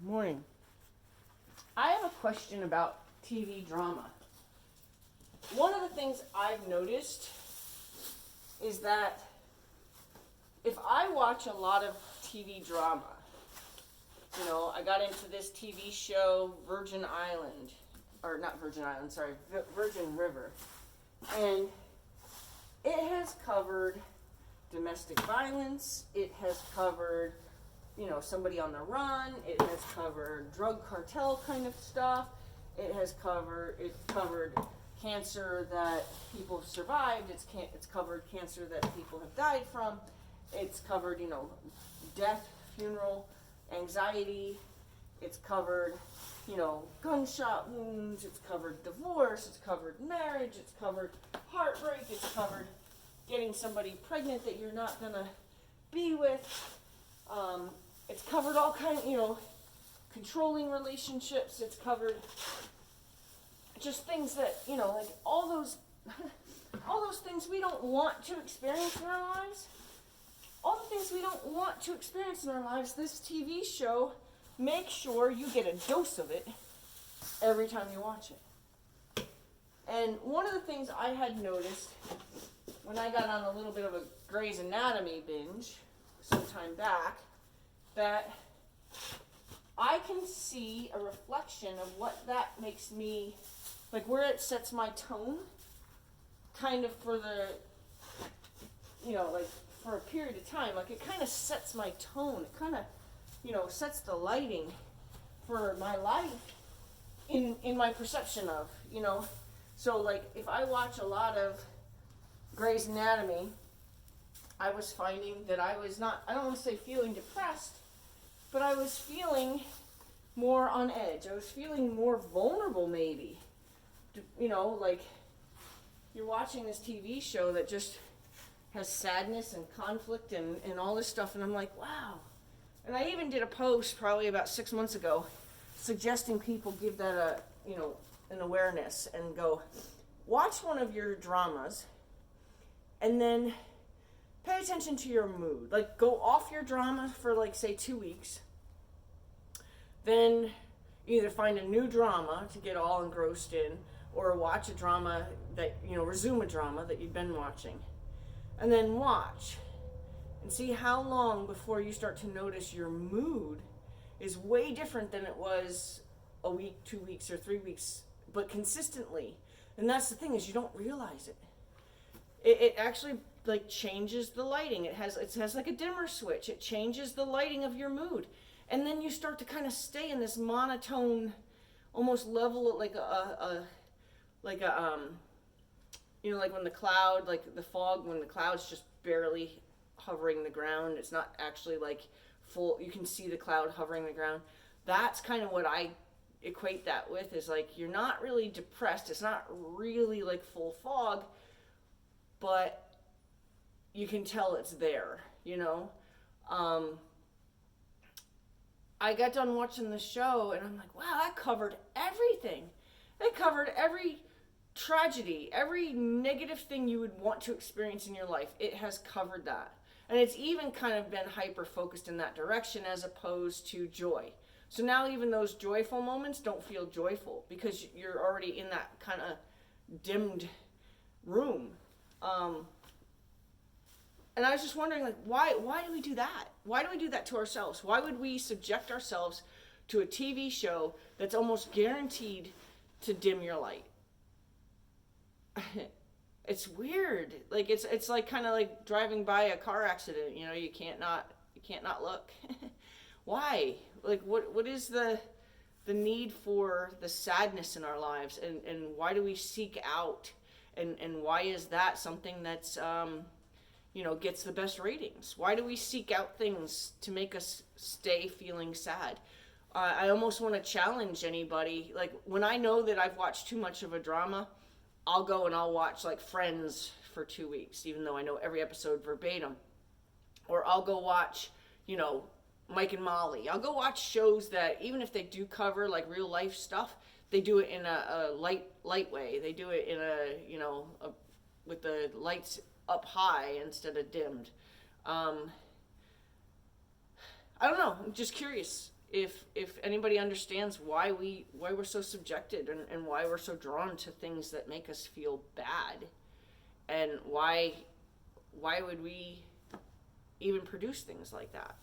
Morning. I have a question about TV drama. One of the things I've noticed is that if I watch a lot of TV drama, I got into this TV show, Virgin Island, or not Virgin Island, sorry, Virgin River, and it has covered domestic violence, it has covered somebody on the run. It has covered drug cartel kind of stuff. It's covered cancer that people have survived. It's covered cancer that people have died from. It's covered, death, funeral, anxiety. It's covered, gunshot wounds. It's covered divorce. It's covered marriage. It's covered heartbreak. It's covered getting somebody pregnant that you're not gonna be with. It's covered all kinds, controlling relationships. It's covered just things that, like all those things we don't want to experience in our lives. All the things we don't want to experience in our lives, this TV show makes sure you get a dose of it every time you watch it. And one of the things I had noticed when I got on a little bit of a Grey's Anatomy binge some time back, that I can see a reflection of what that makes me, like where it sets my tone, kind of for the, like for a period of time, like it kind of sets my tone. It kind of, sets the lighting for my life in my perception of, So like if I watch a lot of Grey's Anatomy, I was finding that I was not, I don't want to say feeling depressed, but I was feeling more on edge. I was feeling more vulnerable maybe. Like you're watching this TV show that just has sadness and conflict and all this stuff, and I'm like, wow. And I even did a post probably about 6 months ago suggesting people give that an awareness and go, watch one of your dramas and then pay attention to your mood. Like, go off your drama for, like, say, 2 weeks. Then either find a new drama to get all engrossed in, or watch a drama that, resume a drama that you've been watching. And then watch and see how long before you start to notice your mood is way different than it was a week, 2 weeks, or 3 weeks, but consistently. And that's the thing, is you don't realize it. It actually like changes the lighting. It has like a dimmer switch. It changes the lighting of your mood, and then you start to kind of stay in this monotone, almost level, like like when the cloud, like the fog, when the cloud's just barely hovering the ground. It's not actually like full. You can see the cloud hovering the ground. That's kind of what I equate that with. Is like you're not really depressed. It's not really like full fog, but you can tell it's there, I got done watching the show and I'm like, wow, that covered everything. It covered every tragedy, every negative thing you would want to experience in your life. It has covered that. And it's even kind of been hyper-focused in that direction as opposed to joy. So now even those joyful moments don't feel joyful because you're already in that kind of dimmed room. And I was just wondering, like, why do we do that? Why do we do that to ourselves? Why would we subject ourselves to a TV show that's almost guaranteed to dim your light? It's weird. Like it's like kind of like driving by a car accident. You can't not look. Why? Like what is the need for the sadness in our lives, and why do we seek out? And why is that something that's gets the best ratings? Why do we seek out things to make us stay feeling sad? I almost want to challenge anybody. Like when I know that I've watched too much of a drama, I'll go and I'll watch like Friends for 2 weeks, even though I know every episode verbatim. Or I'll go watch, Mike and Molly. I'll go watch shows that even if they do cover like real life stuff, they do it in a light way. They do it in with the lights up high instead of dimmed. I don't know. I'm just curious. if anybody understands why we're so subjected, and why we're so drawn to things that make us feel bad, and why would we even produce things like that?